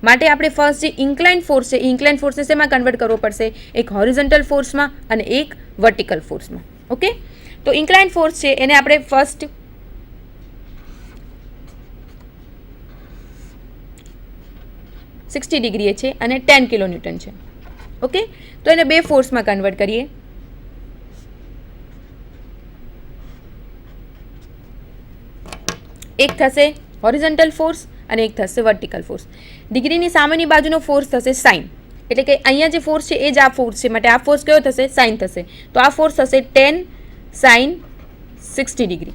માટે આપણે ફર્સ્ટ જે ઇન્ક્લાઇન ફોર્સ છે એ ઇન્ક્લાઇન ફોર્સને શેમાં કન્વર્ટ કરવો પડશે? એક હોરિઝોન્ટલ ફોર્સમાં અને એક વર્ટિકલ ફોર્સમાં. ઓકે, તો ઇન્ક્લાઇન ફોર્સ છે એને આપણે ફર્સ્ટ $60 છે અને 10 કિલોન્યુટન છે. ઓકે, તો એને બે ફોર્સમાં કન્વર્ટ કરીએ. એક થશે હોરિઝોન્ટલ ફોર્સ અને એક થશે વર્ટિકલ ફોર્સ. ડિગ્રીની સામેની બાજુનો ફોર્સ થશે સાઇન, એટલે કે અહીંયા જે ફોર્સ છે એ જ આ ફોર્સ છે, માટે આ ફોર્સ કયો થશે? સાઇન થશે. તો આ ફોર્સ થશે 10 સાઇન 60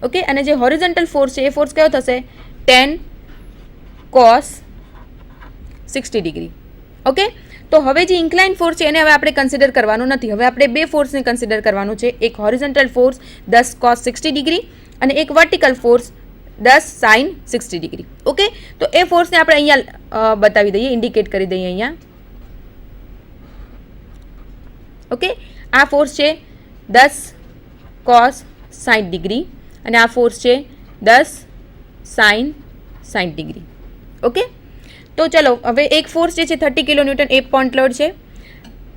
ઓકે, અને જે હોરિઝોન્ટલ ફોર્સ છે એ ફોર્સ કયો થશે? 10 કોસ 60 ઓકે, તો હવે જે ઇન્ક્લાઇન ફોર્સ છે એને હવે આપણે કન્સિડર કરવાનો નથી. હવે આપણે બે ફોર્સને કન્સિડર કરવાનું છે. એક હોરિઝોન્ટલ ફોર્સ 10 કોસ 60 અને એક વર્ટિકલ ફોર્સ 10 સાઇન 60 ઓકે, તો એ ફોર્સને આપણે અહીંયા બતાવી દઈએ, ઇન્ડિકેટ કરી દઈએ અહીંયા. ઓકે, આ ફોર્સ છે 10 કોસ 60 અને આ ફોર્સ છે 10 સાઇન 60 ઓકે. તો ચલો હવે એક ફોર્સ જે છે 30 કિલોન્યુટન એ પોઈન્ટ લોડ છે,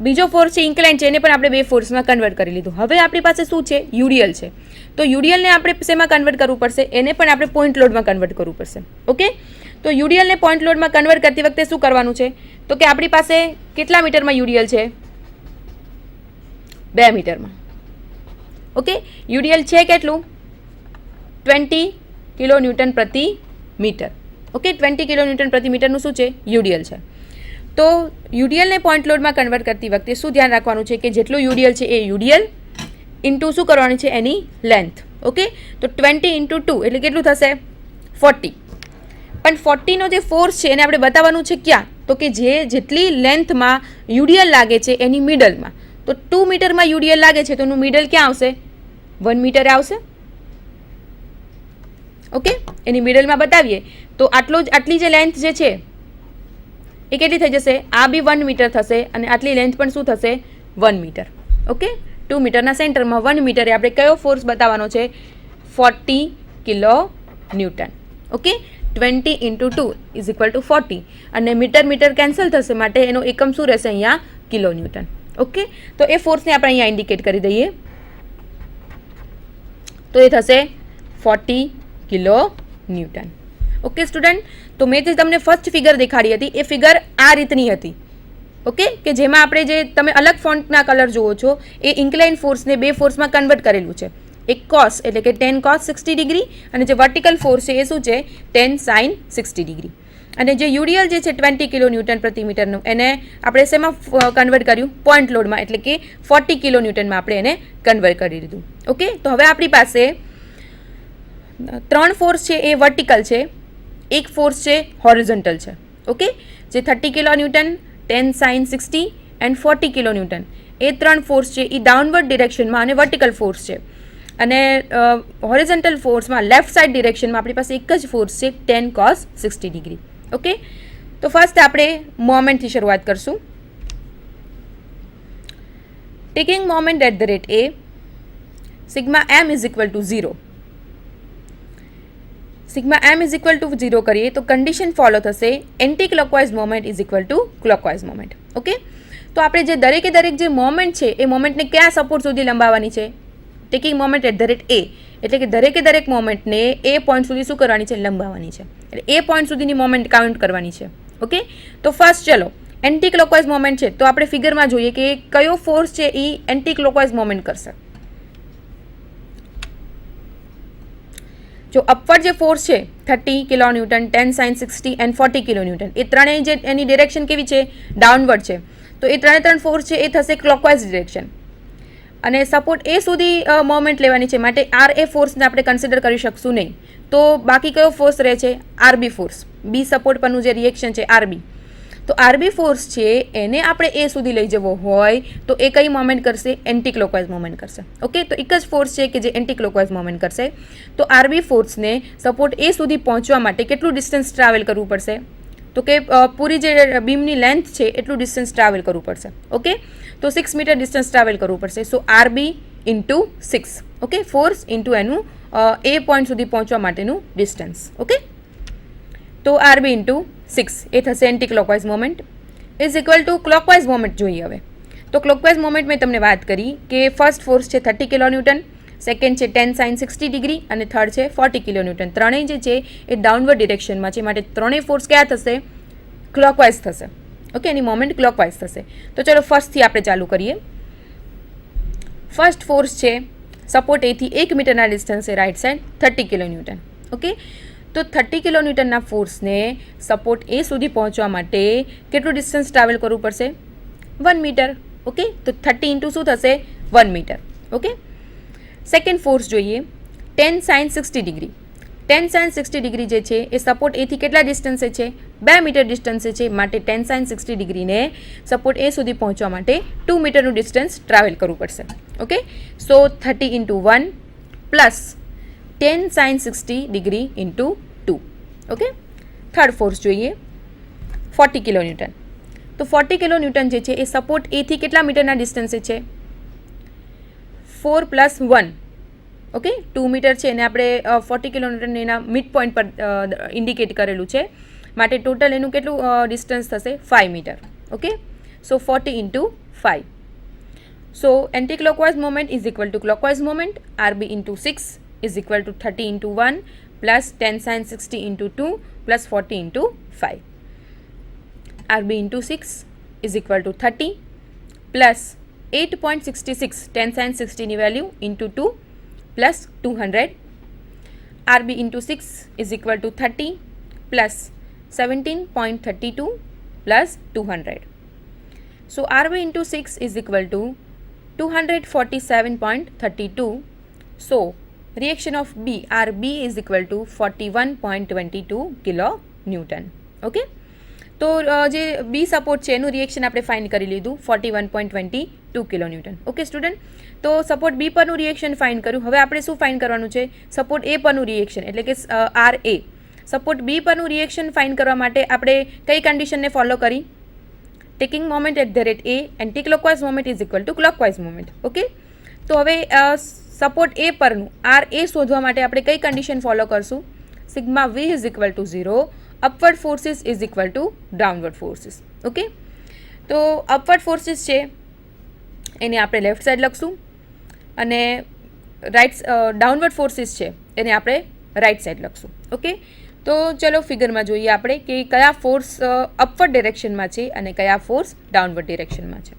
બીજો ફોર્સ છે ઇન્ક્લાઇન છે, એને પણ આપણે બે ફોર્સમાં કન્વર્ટ કરી લીધું. હવે આપણી પાસે શું છે? યુડીએલ છે. તો યુડીએલને આપણે શેમાં કન્વર્ટ કરવું પડશે? એને પણ આપણે પોઈન્ટ લોડમાં કન્વર્ટ કરવું પડશે. ઓકે, તો યુડીએલને પોઈન્ટ લોડમાં કન્વર્ટ કરતી વખતે શું કરવાનું છે? તો કે આપણી પાસે કેટલા મીટરમાં યુડીએલ છે? 2 મીટરમાં. ઓકે, યુડીએલ છે કેટલું? 20 કિલોન્યુટન પ્રતિ મીટર. ઓકે, 20 કિલોન્યુટન પ્રતિ મીટરનું શું છે? યુડીએલ છે. તો યુડીએલને પોઈન્ટ લોડમાં કન્વર્ટ કરતી વખતે શું ધ્યાન રાખવાનું છે? કે જેટલું યુડીએલ છે એ યુડીએલ ઇન્ટુ શું કરવાનું છે? એની લેન્થ. ઓકે, તો 20 ઇન્ટુ 2 એટલે કેટલું થશે? 40. પણ 40નો જે ફોર્સ છે એને આપણે બતાવવાનું છે ક્યાં? તો કે જેટલી લેન્થમાં યુડીએલ લાગે છે એની મિડલમાં. તો 2 મીટરમાં યુડીએલ લાગે છે તો એનું મિડલ ક્યાં આવશે? 1 મીટરે આવશે. ઓકે, એની મિડલમાં બતાવીએ તો આટલી જે લેન્થ જે છે એ કેટલી થઈ જશે? આ બી 1 મીટર થશે અને આટલી લેન્થ પણ શું થશે? 1 મીટર. ઓકે, 2 મીટરના સેન્ટરમાં 1 મીટરે આપણે કયો ફોર્સ બતાવવાનો છે? 40 kilo newton. Okay, 20 into 2 is equal two 40 અને મીટર કેન્સલ થશે માટે એનો એકમ શું રહેશે? અહીંયા કિલો ન્યૂટન. ઓકે, તો એ ફોર્સને આપણે અહીંયા ઇન્ડિકેટ કરી દઈએ. તો એ થશે 40 કિલો ન્યૂટન. ઓકે સ્ટુડન્ટ, તો મેં જે તમને ફર્સ્ટ ફિગર દેખાડી હતી એ ફિગર આ રીતની હતી. ઓકે, કે જેમાં આપણે જે તમે અલગ ફોન્ટના કલર જુઓ છો એ ઇન્ક્લાઇન ફોર્સને બે ફોર્સમાં કન્વર્ટ કરેલું છે. એક કોસ એટલે કે 10 કોસ 60 અને જે વર્ટિકલ ફોર્સ છે એ શું છે? 10 સાઇન 60 અને જે યુડીએલ જે છે 20 કિલો ન્યૂટન પ્રતિ મીટરનું એને આપણે શેમાં કન્વર્ટ કર્યું? પોઈન્ટ લોડમાં, એટલે કે 40 કિલો ન્યૂટનમાં આપણે એને કન્વર્ટ કરી દીધું. ઓકે, તો હવે આપણી પાસે 3 ફોર્સ છે એ વર્ટિકલ છે, એક ફોર્સ છે હોરિઝોન્ટલ છે. ઓકે, જે 30 kilo newton 10 sine 60 and 40 kilo newton એ 3 ફોર્સ છે એ ડાઉનવર્ડ ડિરેક્શનમાં અને વર્ટિકલ ફોર્સ છે. અને હોરિઝોન્ટલ ફોર્સમાં લેફ્ટ સાઇડ ડિરેક્શનમાં આપણી પાસે એક જ ફોર્સ છે 10 કોસ 60. ઓકે, તો ફર્સ્ટ આપણે મોમેન્ટથી શરૂઆત કરશું. Taking moment at the rate A, sigma m is equal to 0. Sigma m is equal to 0 કરીએ તો કન્ડિશન ફોલો થશે. Anti clockwise moment is equal to clockwise moment. Okay, તો આપણે જે દરેકે દરેક જે મોમેન્ટ છે એ મોમેન્ટને કયા સપોર્ટ સુધી લંબાવવાની છે? Taking moment at the rate A, એટલે કે દરેકે દરેક મોમેન્ટને એ પોઈન્ટ સુધી શું કરવાની છે? લંબાવવાની છે. એટલે એ પોઈન્ટ સુધીની મોમેન્ટ કાઉન્ટ કરવાની છે. ઓકે, તો ફર્સ્ટ ચલો એન્ટી ક્લોકવાઇઝ મોમેન્ટ છે તો આપણે ફિગરમાં જોઈએ કે કયો ફોર્સ છે એ એન્ટી ક્લોકવાઇઝ મોમેન્ટ કરશે. જો અપવર્ડ જે ફોર્સ છે 30 kilo newton 10 sine 60 and 40 kilo newton એ ત્રણેય જે એની ડિરેક્શન કેવી છે? ડાઉનવર્ડ છે. તો એ ત્રણ ફોર્સ છે એ થશે ક્લોકવાઇઝ ડિરેક્શન અને સપોર્ટ એ સુધી મોમેન્ટ લેવાની છે માટે આર એ ફોર્સને આપણે કન્સિડર કરી શકશું નહીં. તો બાકી કયો ફોર્સ રહે છે? RB force. બી સપોર્ટ પરનું જે રિએક્શન છે આરબી. તો આરબી ફોર્સ છે એને આપણે એ સુધી લઈ જવો હોય તો એ કઈ મોમેન્ટ કરશે? એન્ટી ક્લોકવાઇઝ મોમેન્ટ કરશે. ઓકે, તો એક જ ફોર્સ છે કે જે એન્ટી ક્લોકવાઇઝ મોમેન્ટ કરશે. તો આરબી ફોર્સને સપોર્ટ એ સુધી પહોંચવા માટે કેટલું ડિસ્ટન્સ ટ્રાવેલ કરવું પડશે? તો કે પૂરી જે બીમની લેન્થ છે એટલું ડિસ્ટન્સ ટ્રાવેલ કરવું પડશે. ઓકે, તો 6 મીટર ડિસ્ટન્સ ટ્રાવેલ કરવું પડશે. So RB into 6. Okay, force into એનું એ પોઈન્ટ સુધી પહોંચવા માટેનું ડિસ્ટન્સ. ઓકે, તો આરબી ઇન્ટુ 6 એ થશે anti clockwise moment is equal to clockwise moment જોઈએ હવે. તો ક્લોકવાઇઝ મોમેન્ટ મેં તમને વાત કરી કે ફર્સ્ટ ફોર્સ છે 30 કિલો ન્યૂટન, સેકન્ડ છે 10 sin 60 ડિગ્રી અને થર્ડ છે 40 કિલો ન્યૂટન. ત્રણેય જે છે એ ડાઉનવર્ડ ડિરેક્શનમાં છે, માટે ત્રણેય ફોર્સ ક્યાં થશે? ક્લોકવાઇઝ થશે. ઓકે, એની મોમેન્ટ ક્લોકવાઇઝ થશે. તો ચલો ફર્સ્ટથી આપણે ચાલુ કરીએ. ફર્સ્ટ ફોર્સ છે સપોર્ટ એથી 1 મીટરના ડિસ્ટન્સે right side 30 kilo newton. Okay, તો 30 કિલો ન્યૂટનના ફોર્સને સપોર્ટ એ સુધી પહોંચવા માટે કેટલું ડિસ્ટન્સ ટ્રાવેલ કરવું પડશે? 1 મીટર. ઓકે, તો 30 ઇન્ટુ શું થશે? 1 મીટર. ઓકે, સેકન્ડ ફોર્સ જોઈએ 10 sin 60 ડિગ્રી. 10 sin 60 ડિગ્રી જે છે એ સપોર્ટ એથી કેટલા ડિસ્ટન્સે છે? 2 મીટર ડિસ્ટન્સે છે, માટે 10 sin 60 ડિગ્રીને સપોર્ટ એ સુધી પહોંચવા માટે 2 મીટરનું ડિસ્ટન્સ ટ્રાવેલ કરવું પડશે. ઓકે, સો 30 into 1 plus 10 sin 60 degree into 2. Okay, third force જોઈએ 40 કિલો ન્યૂટન. તો 40 કિલો ન્યૂટન જે છે એ સપોર્ટ એથી કેટલા મીટરના ડિસ્ટન્સે છે? 4 પ્લસ 1. ઓકે, 2 મીટર છે અને આપણે 40 કિલો ન્યૂટન એના મિડ પોઈન્ટ પર ઇન્ડિકેટ કરેલું છે, માટે ટોટલ એનું કેટલું ડિસ્ટન્સ થશે? 5 metre. Okay, so 40 into 5. So anti clockwise moment is equal to clockwise moment RB into 6 is equal to 30 into 1 plus 10 sin 60 into 2 plus 40 into 5. RB into 6 is equal to 30 plus 8.66 10 sin 60ની value into 2 plus 200. RB into 6 is equal to 30 plus 17.32 plus 200. So RB into 6 is equal two 247.32. So reaction of B, RB is equal to 41.22 kilo newton. Okay, તો જે બી support છે એનું reaction આપણે find કરી લીધું 41.22 kilo newton. Okay student, તો support બી પરનું reaction find કર્યું. હવે આપણે શું ફાઇન્ડ કરવાનું છે? સપોર્ટ એ પરનું રિએક્શન, એટલે કે RA. સપોર્ટ બી પરનું રિએક્શન ફાઇન્ડ કરવા માટે આપણે કઈ કન્ડિશનને ફોલો કરી? Taking moment at the rate A anti clockwise moment is equal to clockwise moment. Okay, તો હવે સપોર્ટ એ પરનું RA શોધવા માટે આપણે કઈ કન્ડિશન ફોલો કરશું? Sigma V is equal to 0, upward forces is equal to downward forces. Okay, તો upward forces છે એને આપણે લેફ્ટ સાઈડ લખશું અને ડાઉનવર્ડ ફોર્સિસ છે એને આપણે રાઇટ સાઈડ લખશું. ઓકે, તો ચલો ફિગરમાં જોઈએ આપણે કે કયા ફોર્સ અપવર્ડ ડિરેક્શનમાં છે અને કયા ફોર્સ ડાઉનવર્ડ ડિરેક્શનમાં છે.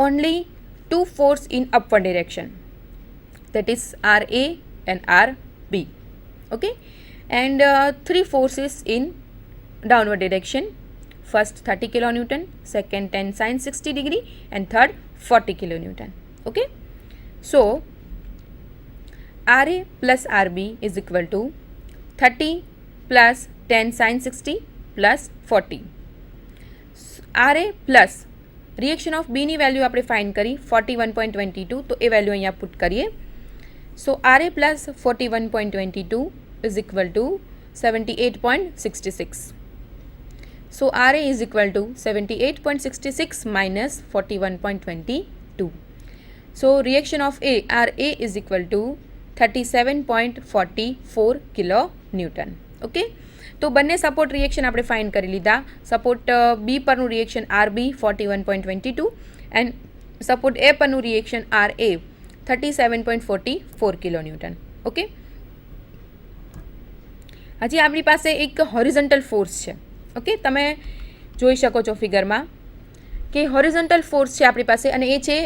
Only two force in upward direction, that is RA and RB. Okay, and three forces in downward direction. First 30 kilonewton, second 10 sin 60 degree, and third 40 kilonewton. Okay, so RA plus RB is equal to 30 plus 10 sin 60 plus 40. RA plus reaction of બીની value આપણે find કરી 41.22, તો એ value અહીંયા put કરીએ. So RA plus 41.22 is equal to 78.66. So RA is equal to 78.66 minus 41.22. So reaction of RA is equal to 37.44 kilo newton. Okay, તો બંને support reaction આપણે ફાઇન્ડ કરી લીધા. સપોર્ટ બી પરનું રિએક્શન RB 41.22 એન્ડ સપોર્ટ એ પરનું reaction RA 37.44 kilo newton. Okay, હજી આપણી પાસે એક હોરિઝોન્ટલ ફોર્સ છે. ઓકે, તમે જોઈ શકો છો ફિગરમાં કે હોરિઝોન્ટલ ફોર્સ છે આપણી પાસે અને એ છે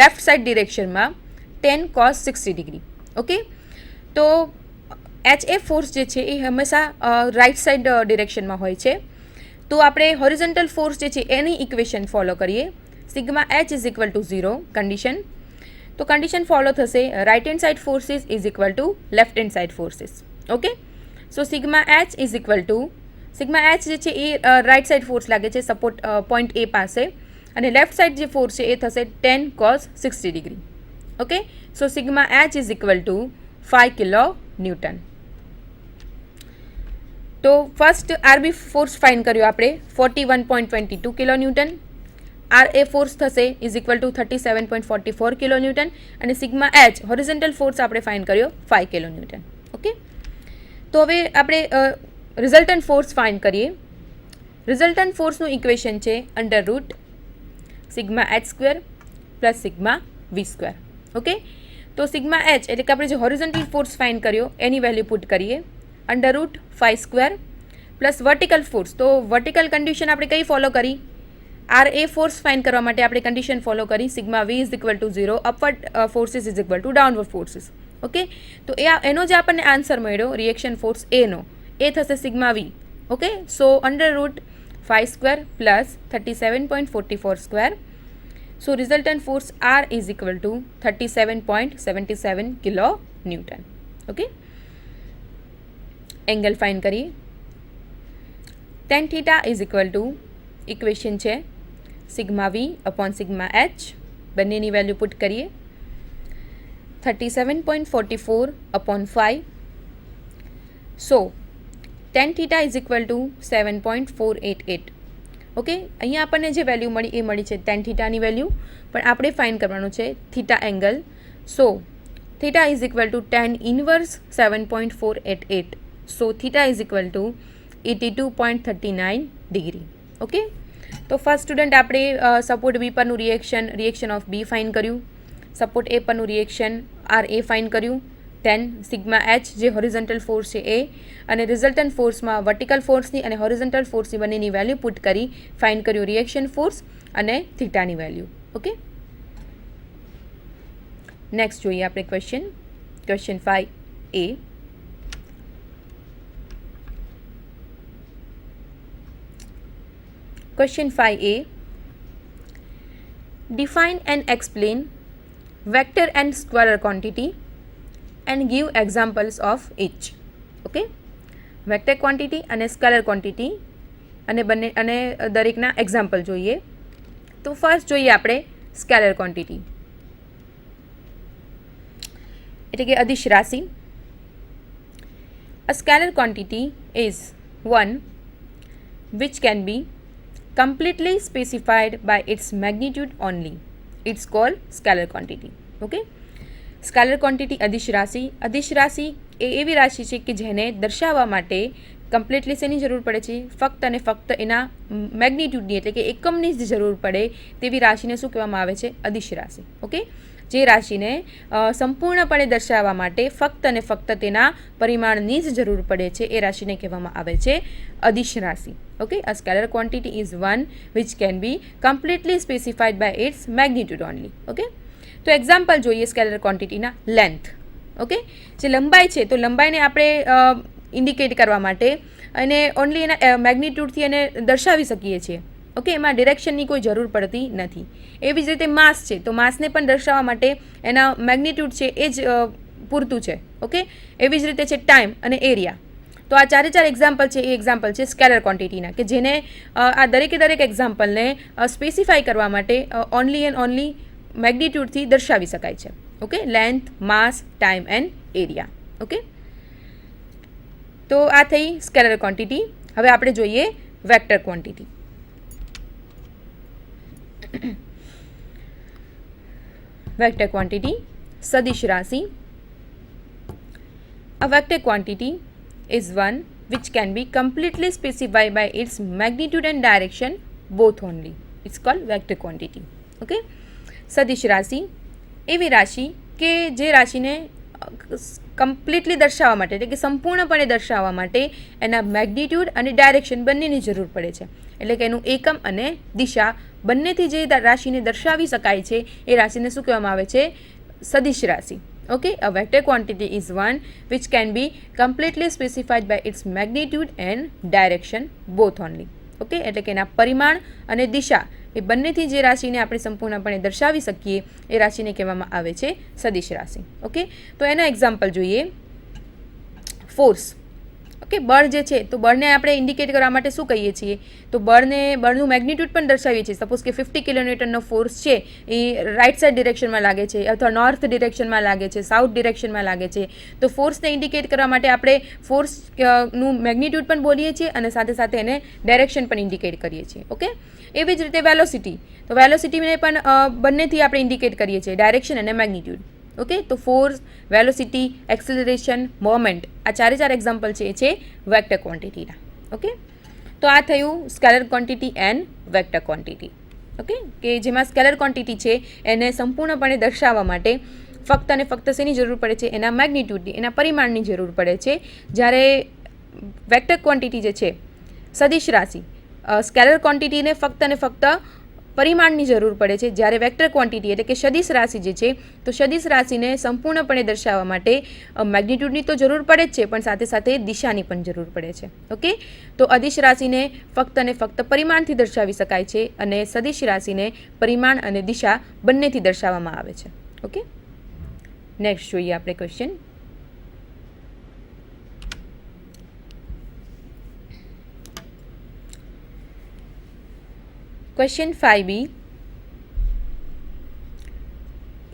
લેફ્ટ સાઇડ ડિરેક્શનમાં 10 cos 60 ડિગ્રી. ઓકે, તો HF ફોર્સ જે છે એ હંમેશા રાઇટ સાઇડ ડિરેક્શનમાં હોય છે. તો આપણે હોરિઝોન્ટલ ફોર્સ જે છે એની ઇક્વેશન ફોલો કરીએ. Sigma H is equal to 0 condition. તો કન્ડિશન ફોલો થશે right hand side forces is equal to left hand side forces. Okay, so sigma H is equal to sigma H જે છે એ right side force લાગે છે support point એ પાસે, અને left side જે force છે એ થશે 10 cos 60 degree. Okay, so sigma H is equal to 5 kilo newton. તો ફર્સ્ટ RB ફોર્સ ફાઇન્ડ કર્યો આપણે 41.22 kilo newton. R A force થશે is equal to 37.44 kilo newton અને સિગ્મા એચ હોરિઝોન્ટલ ફોર્સ આપણે ફાઇન્ડ કર્યો 5 કિલો ન્યૂટન. ઓકે, તો હવે આપણે રિઝલ્ટન્ટ ફોર્સ ફાઇન્ડ કરીએ. રિઝલ્ટન્ટ ફોર્સનું ઇક્વેશન છે under root sigma H square plus sigma V square. Okay, તો સિગ્મા એચ એટલે કે આપણે જે હોરિઝોન્ટલ ફોર્સ ફાઇન્ડ કર્યો એની વેલ્યુ પુટ કરીએ under root 5 square plus vertical force. તો વર્ટિકલ કન્ડિશન આપણે કઈ ફોલો કરી? આર એ ફોર્સ ફાઇન્ડ કરવા માટે આપણે કન્ડિશન ફોલો કરી sigma V is equal to 0, upward forces is equal to downward forces. Okay, તો એનો જે આપણને આન્સર મળ્યો રિએક્શન ફોર્સ એનો એ થશે sigma V. Okay, so under root 5 square plus 37.44 square. So resultant force R is equal to 37.77 kilo newton. Okay, angle find કરીએ. tan theta is equal to equation છે sigma V upon sigma H, બંનેની value put કરીએ 37.44 upon 5. So tan theta is equal to 7.488. Okay, અહીંયા આપણને જે value મળી એ મળી છે tan થીટાની વેલ્યુ, પણ આપણે ફાઇન્ડ કરવાનું છે theta angle. So theta is equal two tan inverse 7.488. So theta is equal two 82.39 degree. Okay, તો ફર્સ્ટ સ્ટુડન્ટ આપણે સપોર્ટ બી પરનું રિએક્શન ઓફ બી ફાઇન્ડ કર્યું, સપોર્ટ એ પરનું રિએક્શન આર એ ફાઇન્ડ કર્યું, ધેન સિગ્મા એચ જે horizontal force છે એ, અને resultant ફોર્સમાં vertical ફોર્સની અને હોરિઝોન્ટલ ફોર્સની બંનેની વેલ્યુ પુટ કરી ફાઇન્ડ કર્યું રિએક્શન ફોર્સ અને થીટાની વેલ્યુ. ઓકે, નેક્સ્ટ જોઈએ આપણે question 5A. Question 5A. Define and explain vector and scalar quantity and give examples of each. Okay, vector quantity અને સ્કેલર ક્વોન્ટિટી અને દરેકના એક્ઝામ્પલ જોઈએ. તો ફર્સ્ટ જોઈએ આપણે સ્કેલર ક્વોન્ટિટી એટલે કે અદિશ રાશિ. A scalar quantity is one which can be completely specified by its magnitude only. It's called scalar quantity. Okay, scalar quantity અદિશ રાશિ એ એવી રાશિ છે કે જેને દર્શાવવા માટે કમ્પ્લીટલી શેની જરૂર પડે છે? ફક્ત અને ફક્ત એના મેગ્નિટ્યુડની એટલે કે એકમની જ જરૂર પડે તેવી રાશિને શું કહેવામાં આવે છે? અદિશ રાશિ. ઓકે, જે રાશિને સંપૂર્ણપણે દર્શાવવા માટે ફક્ત અને ફક્ત તેના પરિમાણની જ જરૂર પડે છે એ રાશિને કહેવામાં આવે છે અદિશ રાશિ. Okay, a scalar quantity is one which can be completely specified by its magnitude only. Okay, તો એક્ઝામ્પલ જોઈએ સ્કેલર ક્વોન્ટિટીના. લેન્થ. ઓકે, જે લંબાઈ છે તો લંબાઈને આપણે ઇન્ડિકેટ કરવા માટે અને ઓનલી એના મેગ્નિટ્યુડથી એને દર્શાવી શકીએ છીએ. ઓકે, એમાં ડિરેક્શનની કોઈ જરૂર પડતી નથી. એવી જ રીતે માસ છે તો માસને પણ દર્શાવવા માટે એના મેગ્નિટ્યુડ છે એ જ પૂરતું છે. ઓકે, એવી જ રીતે છે ટાઈમ અને એરિયા. તો આ ચારે ચાર એક્ઝામ્પલ છે એ એક્ઝામ્પલ છે સ્કેલર ક્વોન્ટિટીના, કે જેને આ દરેકે દરેક એક્ઝામ્પલને સ્પેસિફાઈ કરવા માટે ઓનલી એન્ડ ઓનલી મેગ્નિટ્યુડથી દર્શાવી શકાય છે. Okay, length, mass, time and area. Okay, તો આ થઈ સ્કેલર ક્વોન્ટિટી. હવે આપણે જોઈએ વેક્ટર ક્વોન્ટિટી. વેક્ટર ક્વોન્ટિટી સદિશ રાશિ. A vector quantity is one which can be completely specified by its magnitude and direction both only. It's called vector quantity. Okay, સદિશ રાશિ એવી રાશિ કે જે રાશિને કમ્પ્લીટલી દર્શાવવા માટે એટલે કે સંપૂર્ણપણે દર્શાવવા માટે એના મેગ્નિટ્યુડ અને ડાયરેક્શન બંનેની જરૂર પડે છે. એટલે કે એનું એકમ અને દિશા બંનેથી જે રાશિને દર્શાવી શકાય છે એ રાશિને શું કહેવામાં આવે છે? સદિશ રાશિ. Okay, a vector quantity is one which can be completely specified by its magnitude and direction both only. Okay, એટલે કે એના પરિમાણ અને દિશા એ બંનેથી જે રાશિને આપણે સંપૂર્ણપણે દર્શાવી શકીએ એ રાશિને કહેવામાં આવે છે સદિશ રાશિ. ઓકે, તો એના એક્ઝામ્પલ જોઈએ. ફોર્સ. ઓકે, બળ જે છે તો બળને આપણે ઇન્ડિકેટ કરવા માટે શું કહીએ છીએ, તો બળનું મેગ્નિટ્યુડ પણ દર્શાવીએ છીએ. સપોઝ કે 50 કિલોન્યુટનનો ફોર્સ છે એ રાઇટ સાઇડ ડિરેક્શનમાં લાગે છે અથવા નોર્થ ડિરેક્શનમાં લાગે છે, સાઉથ ડિરેક્શનમાં લાગે છે, તો ફોર્સને ઇન્ડિકેટ કરવા માટે આપણે ફોર્સનું મેગ્નિટ્યુડ પણ બોલીએ છીએ અને સાથે સાથે એને ડાયરેક્શન પણ ઇન્ડિકેટ કરીએ છીએ. ઓકે, એવી જ રીતે વેલોસિટી, તો વેલોસિટીને પણ બંનેથી આપણે ઇન્ડિકેટ કરીએ છીએ, ડાયરેક્શન અને મેગ્નિટ્યુડ. ઓકે, તો ફોર્સ, વેલોસિટી, એક્સિલરેશન, મોમેન્ટ, આ ચારે ચાર એક્ઝામ્પલ છે એ છે વેક્ટર ક્વોન્ટિટીના. ઓકે, તો આ થયું scalar quantity and vector quantity. Okay, કે જેમાં સ્કેલર ક્વોન્ટિટી છે એને સંપૂર્ણપણે દર્શાવવા માટે ફક્ત અને ફક્ત શેની જરૂર પડે છે, એના મેગ્નિટ્યુડની, એના પરિમાણની જરૂર પડે છે. જ્યારે વેક્ટર ક્વોન્ટિટી જે છે, સદિશ રાશિ, સ્કેલર ક્વોન્ટિટીને ફક્ત અને ફક્ત પરિમાણની જરૂર પડે છે. જ્યારે વેક્ટર ક્વોન્ટિટી એટલે કે સદિશ રાશિ જે છે, તો સદિશ રાશિને સંપૂર્ણપણે દર્શાવવા માટે મેગ્નિટ્યુડની તો જરૂર પડે જ છે, પણ સાથે સાથે દિશાની પણ જરૂર પડે છે. ઓકે, તો અદિશ રાશિને ફક્ત અને ફક્ત પરિમાણથી દર્શાવી શકાય છે અને સદિશ રાશિને પરિમાણ અને દિશા બંનેથી દર્શાવવામાં આવે છે. ઓકે, નેક્સ્ટ જોઈએ આપણે question. Question 5b.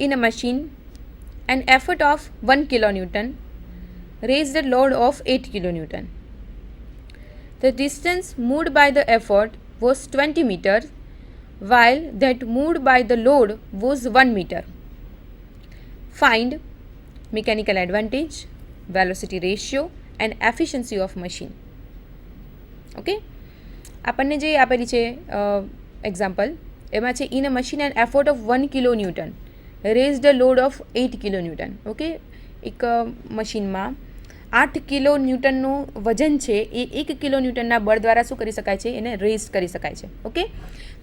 In a machine, an effort of 1 kilonewton raised a load of 8 kilonewton. The distance moved by the effort was 20 meters, while that moved by the load was 1 meter. Find mechanical advantage, velocity ratio and efficiency of machine. Okay, આપણને જે આપેલી છે example, એમાં છે in a machine and effort of 1 kilo newton raised a load of 8 kilo newton. Okay, એક મશીનમાં 8 kilo ન્યૂટનનું વજન છે એ 1 કિલો ન્યૂટનના બળ દ્વારા શું કરી શકાય છે, એને રેઝ કરી શકાય છે. ઓકે,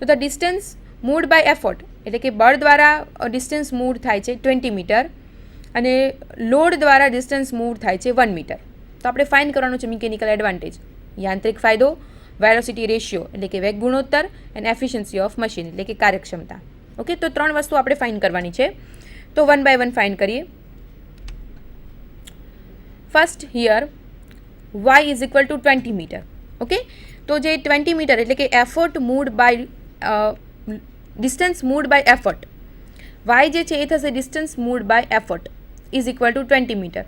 તો the distance moved by effort એટલે કે બળ દ્વારા ડિસ્ટન્સ મૂવ થાય છે 20 મીટર અને લોડ દ્વારા ડિસ્ટન્સ મૂવ થાય છે 1 મીટર. તો આપણે ફાઇન્ડ કરવાનું છે મિકેનિકલ એડવાન્ટેજ, યાંત્રિક ફાયદો, વેલોસિટી રેશિયો એટલે કે વેગ ગુણોત્તર એન્ડ એફિશિયન્સી ઓફ મશીન એટલે કે કાર્યક્ષમતા. ઓકે, તો 3 વસ્તુ આપણે ફાઇન્ડ કરવાની છે. તો 1 બાય 1 ફાઇન્ડ કરીએ. First here y is equal to 20 metre. Okay, તો જે 20 મીટર એટલે કે effort moved by distance moved by effort, y જે છે એ થશે distance moved by effort is equal to 20 metre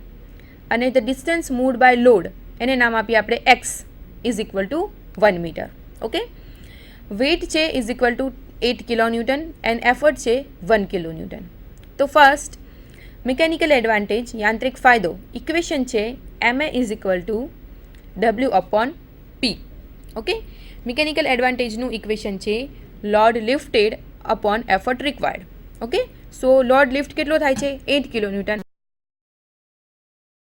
અને the distance moved by load એને નામ આપીએ આપણે x is equal to 1 metre. Okay, weight છે is equal to 8 kilo newton and effort છે 1 કિલો ન્યૂટન. તો ફર્સ્ટ મિકેનિકલ એડવાન્ટેજ, યાંત્રિક ફાયદો, ઇક્વેશન છે ma is equal to w upon p. Okay, mechanical એડવાન્ટેજનું ઇક્વેશન છે load lifted upon effort required. Okay, so load lift કેટલો થાય છે 8 કિલો ન્યૂટન